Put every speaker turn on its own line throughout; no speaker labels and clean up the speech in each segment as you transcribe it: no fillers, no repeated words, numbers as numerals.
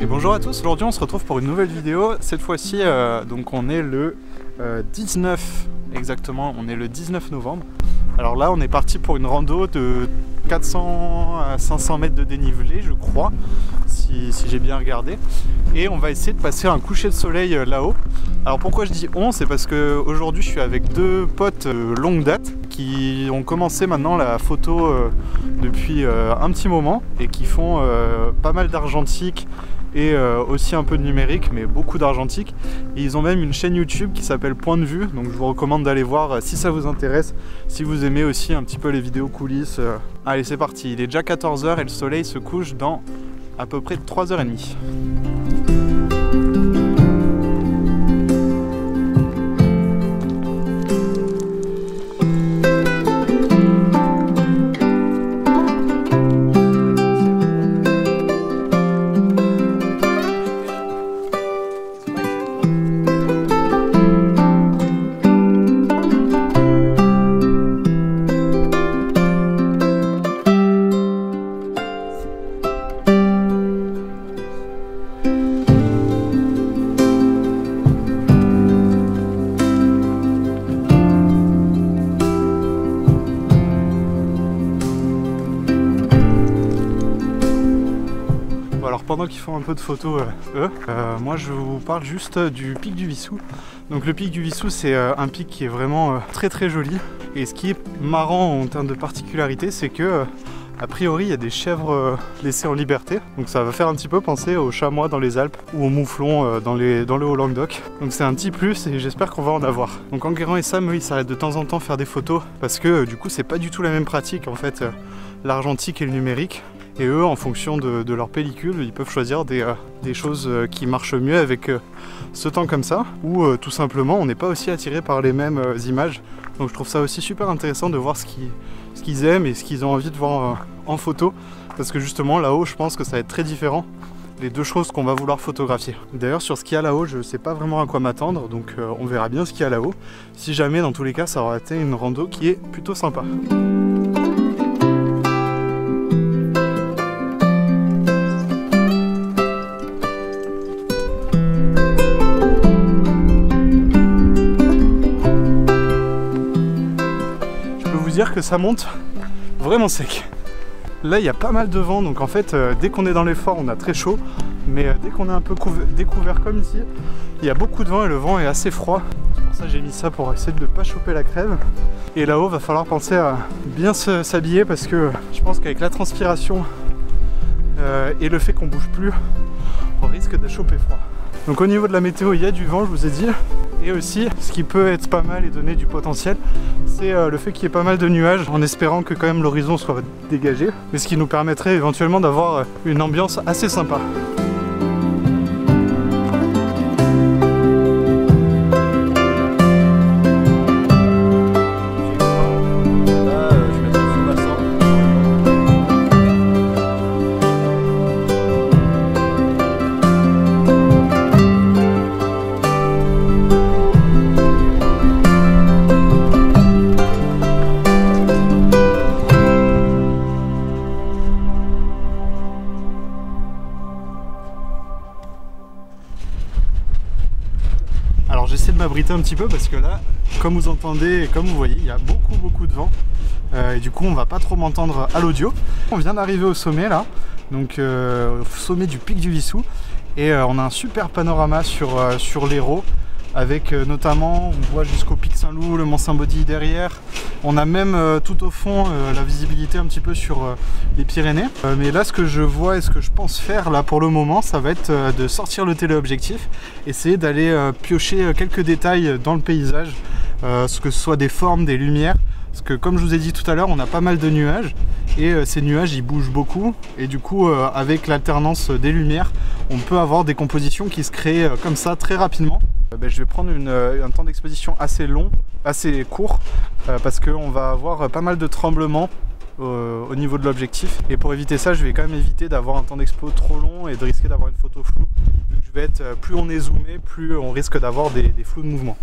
Et bonjour à tous, aujourd'hui on se retrouve pour une nouvelle vidéo. Cette fois-ci, donc on est le 19 exactement, on est le 19 novembre. Alors là on est parti pour une rando de 400 à 500 mètres de dénivelé je crois, si j'ai bien regardé. Et on va essayer de passer un coucher de soleil là-haut. Alors pourquoi je dis on, c'est parce qu'aujourd'hui je suis avec deux potes longue date qui ont commencé maintenant la photo depuis un petit moment et qui font pas mal d'argentique et aussi un peu de numérique, mais beaucoup d'argentique. Et ils ont même une chaîne YouTube qui s'appelle Point de Vue, donc je vous recommande d'aller voir si ça vous intéresse, si vous aimez aussi un petit peu les vidéos coulisses. Allez, c'est parti, il est déjà 14 h et le soleil se couche dans à peu près 3h30. Alors pendant qu'ils font un peu de photos moi je vous parle juste du pic du Wissous. Donc le pic du Wissous c'est un pic qui est vraiment très très joli. Et ce qui est marrant en termes de particularité, c'est que a priori il y a des chèvres laissées en liberté. Donc ça va faire un petit peu penser aux chamois dans les Alpes ou aux mouflons dans le Haut-Languedoc. Donc c'est un petit plus et j'espère qu'on va en avoir. Donc Enguerrand et Sam, eux, ils s'arrêtent de temps en temps faire des photos parce que du coup c'est pas du tout la même pratique en fait, l'argentique et le numérique. Et eux, en fonction de leur pellicule, ils peuvent choisir des choses qui marchent mieux avec ce temps comme ça, ou tout simplement on n'est pas aussi attiré par les mêmes images. Donc je trouve ça aussi super intéressant de voir ce qu'ils aiment et ce qu'ils ont envie de voir en photo, parce que justement là-haut je pense que ça va être très différent, les deux choses qu'on va vouloir photographier. D'ailleurs sur ce qu'il y a là-haut, je ne sais pas vraiment à quoi m'attendre, donc on verra bien ce qu'il y a là-haut. Si jamais, dans tous les cas, ça aura été une rando qui est plutôt sympa. Dire que ça monte vraiment sec. Là il y a pas mal de vent, donc en fait dès qu'on est dans l'effort on a très chaud, mais dès qu'on est un peu découvert comme ici, il y a beaucoup de vent et le vent est assez froid. C'est pour ça que j'ai mis ça, pour essayer de ne pas choper la crève. Et là-haut va falloir penser à bien s'habiller, parce que je pense qu'avec la transpiration et le fait qu'on bouge plus, on risque de choper froid. Donc au niveau de la météo, il y a du vent, je vous ai dit. Et aussi, ce qui peut être pas mal et donner du potentiel, c'est le fait qu'il y ait pas mal de nuages, en espérant que quand même l'horizon soit dégagé, mais ce qui nous permettrait éventuellement d'avoir une ambiance assez sympa. Alors j'essaie de m'abriter un petit peu parce que là, comme vous entendez et comme vous voyez, il y a beaucoup de vent. Et du coup on va pas trop m'entendre à l'audio. On vient d'arriver au sommet là, donc au sommet du pic du Wissous. Et on a un super panorama sur l'Hérault, avec notamment, on voit jusqu'au pic Saint-Loup, le Mont Saint-Baudy derrière. On a même tout au fond la visibilité un petit peu sur les Pyrénées. Mais là ce que je vois et ce que je pense faire là pour le moment, ça va être de sortir le téléobjectif, essayer d'aller piocher quelques détails dans le paysage, ce que ce soit des formes, des lumières. Parce que comme je vous ai dit tout à l'heure, on a pas mal de nuages et ces nuages ils bougent beaucoup, et du coup avec l'alternance des lumières, on peut avoir des compositions qui se créent comme ça très rapidement. Je vais prendre un temps d'exposition assez long, assez court, parce qu'on va avoir pas mal de tremblements au niveau de l'objectif, et pour éviter ça je vais quand même éviter d'avoir un temps d'expo trop long et de risquer d'avoir une photo floue, vu que je vais être, plus on est zoomé, plus on risque d'avoir des flous de mouvement.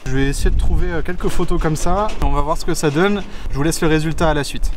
Je vais essayer de trouver quelques photos comme ça, on va voir ce que ça donne. Je vous laisse le résultat à la suite.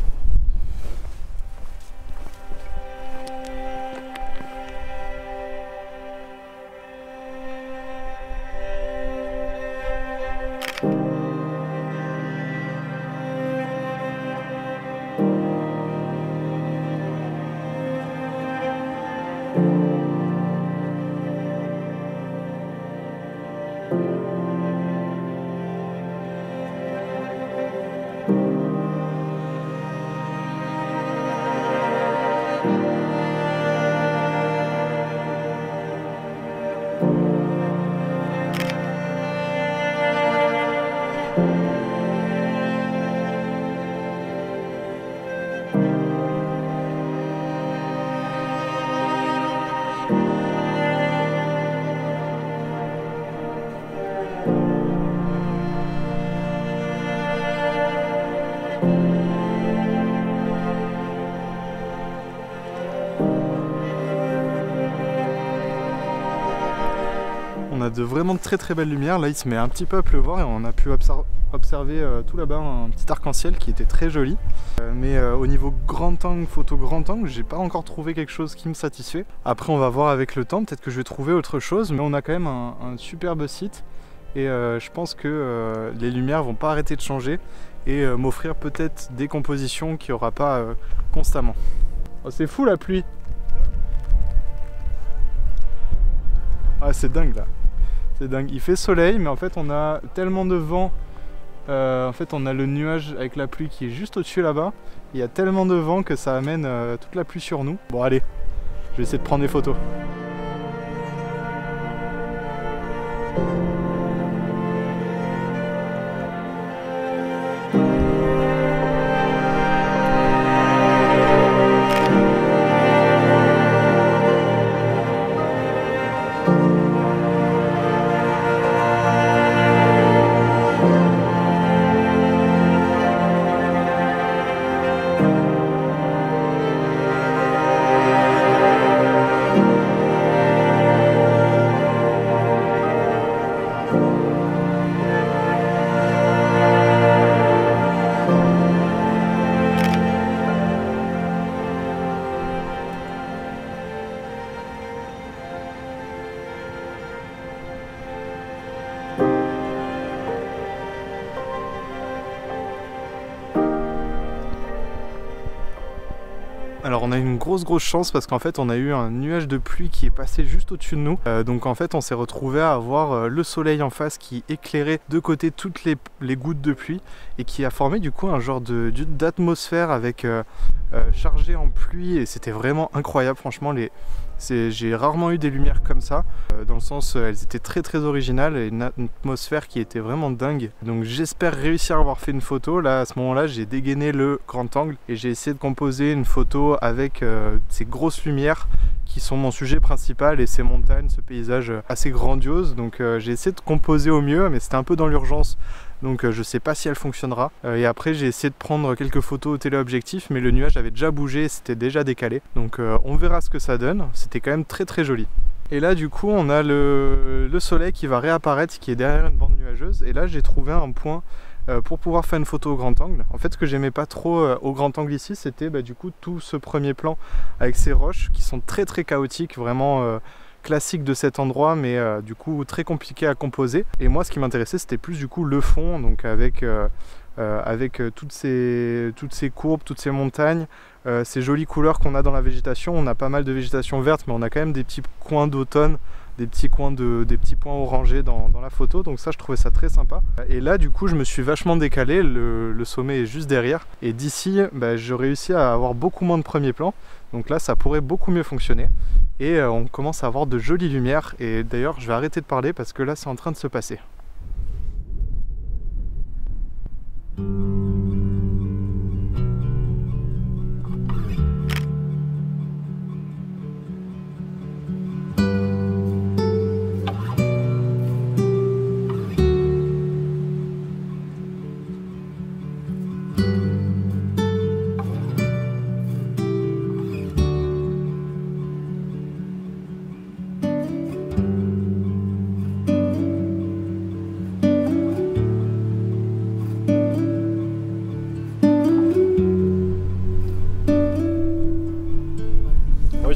On a de vraiment très très belles lumières. Là il se met un petit peu à pleuvoir et on a pu observer tout là-bas un petit arc-en-ciel qui était très joli. Mais au niveau grand angle, photo grand angle, j'ai pas encore trouvé quelque chose qui me satisfait. Après on va voir avec le temps, peut-être que je vais trouver autre chose. Mais on a quand même un superbe site et je pense que les lumières vont pas arrêter de changer et m'offrir peut-être des compositions qu'il n'y aura pas constamment. Oh, c'est fou la pluie! Ah c'est dingue là! C'est dingue, il fait soleil mais en fait on a tellement de vent, en fait on a le nuage avec la pluie qui est juste au-dessus là-bas. Il y a tellement de vent que ça amène toute la pluie sur nous. Bon allez, je vais essayer de prendre des photos. Alors on a une grosse chance parce qu'en fait on a eu un nuage de pluie qui est passé juste au-dessus de nous. Donc en fait on s'est retrouvé à avoir le soleil en face qui éclairait de côté toutes les gouttes de pluie et qui a formé du coup un genre d'atmosphère avec chargé en pluie, et c'était vraiment incroyable franchement. J'ai rarement eu des lumières comme ça, dans le sens elles étaient très originales et une atmosphère qui était vraiment dingue. Donc j'espère réussir à avoir fait une photo. Là à ce moment là j'ai dégainé le grand angle et j'ai essayé de composer une photo avec ces grosses lumières qui sont mon sujet principal et ces montagnes, ce paysage assez grandiose. Donc j'ai essayé de composer au mieux mais c'était un peu dans l'urgence. Donc je sais pas si elle fonctionnera. Et après j'ai essayé de prendre quelques photos au téléobjectif mais le nuage avait déjà bougé, c'était déjà décalé. Donc on verra ce que ça donne. C'était quand même très joli. Et là du coup on a le soleil qui va réapparaître, qui est derrière une bande nuageuse. Et là j'ai trouvé un point pour pouvoir faire une photo au grand angle. En fait ce que j'aimais pas trop au grand angle ici, c'était du coup tout ce premier plan avec ces roches qui sont très chaotiques, vraiment classique de cet endroit, mais du coup très compliqué à composer. Et moi ce qui m'intéressait c'était plus du coup le fond, donc avec toutes ces courbes, toutes ces montagnes, ces jolies couleurs qu'on a dans la végétation. On a pas mal de végétation verte mais on a quand même des petits coins d'automne, des petits points orangés dans la photo, donc ça je trouvais ça très sympa. Et là du coup je me suis vachement décalé, le sommet est juste derrière et d'ici je réussis à avoir beaucoup moins de premiers plans, donc là ça pourrait beaucoup mieux fonctionner et on commence à avoir de jolies lumières. Et d'ailleurs je vais arrêter de parler parce que là c'est en train de se passer.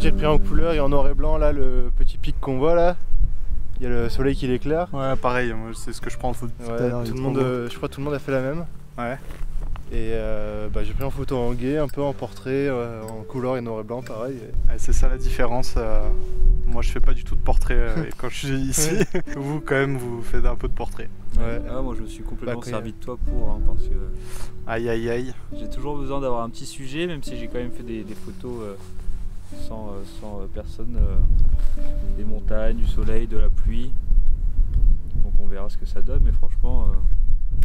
J'ai pris en couleur et en noir et blanc là le petit pic qu'on voit là. Il y a le soleil qui l'éclaire.
Ouais pareil, moi c'est ce que je prends en photo.
Ouais, tout le monde, je crois que tout le monde a fait la même.
Ouais.
Et j'ai pris en photo en guet, un peu en portrait, en couleur et noir et blanc pareil.
Ouais, c'est ça la différence. Moi je fais pas du tout de portrait quand je suis ici. Vous quand même vous faites un peu de portrait.
Ouais. Ah, moi je me suis complètement servi de toi pour, parce que
aïe aïe aïe.
J'ai toujours besoin d'avoir un petit sujet, même si j'ai quand même fait des photos sans personne, des montagnes, du soleil, de la pluie. Donc on verra ce que ça donne, mais franchement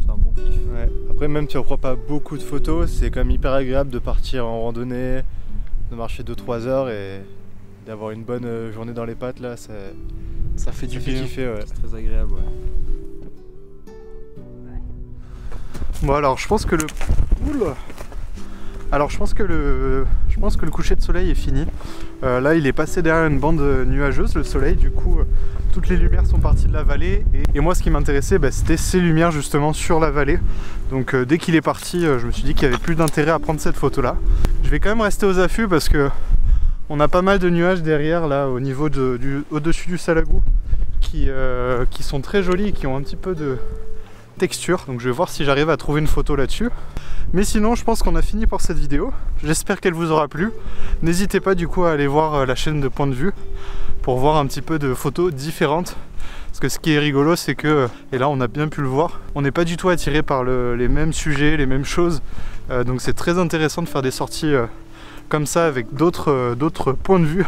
c'est un bon kiff.
Ouais. Après même si on prend pas beaucoup de photos, c'est quand même hyper agréable de partir en randonnée, de marcher 2-3 heures et d'avoir une bonne journée dans les pattes là,
ça fait du bien.
Kiffer, ouais.
C'est très agréable, ouais.
Bon alors je pense que le... Oula. Alors je pense que le coucher de soleil est fini. Là il est passé derrière une bande nuageuse, le soleil, du coup toutes les lumières sont parties de la vallée. Et moi ce qui m'intéressait c'était ces lumières justement sur la vallée. Donc dès qu'il est parti, je me suis dit qu'il n'y avait plus d'intérêt à prendre cette photo là. Je vais quand même rester aux affûts parce que on a pas mal de nuages derrière là au niveau au-dessus du Salagou qui sont très jolis et qui ont un petit peu de texture, donc je vais voir si j'arrive à trouver une photo là-dessus. Mais sinon je pense qu'on a fini pour cette vidéo, j'espère qu'elle vous aura plu. N'hésitez pas du coup à aller voir la chaîne de Point de Vue pour voir un petit peu de photos différentes, parce que ce qui est rigolo c'est que, et là on a bien pu le voir, on n'est pas du tout attiré par les mêmes sujets, les mêmes choses, donc c'est très intéressant de faire des sorties comme ça avec d'autres points de vue.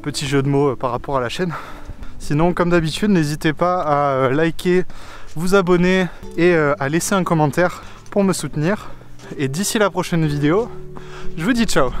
Petit jeu de mots par rapport à la chaîne. Sinon comme d'habitude n'hésitez pas à liker, vous abonner et à laisser un commentaire pour me soutenir. Et d'ici la prochaine vidéo, je vous dis ciao.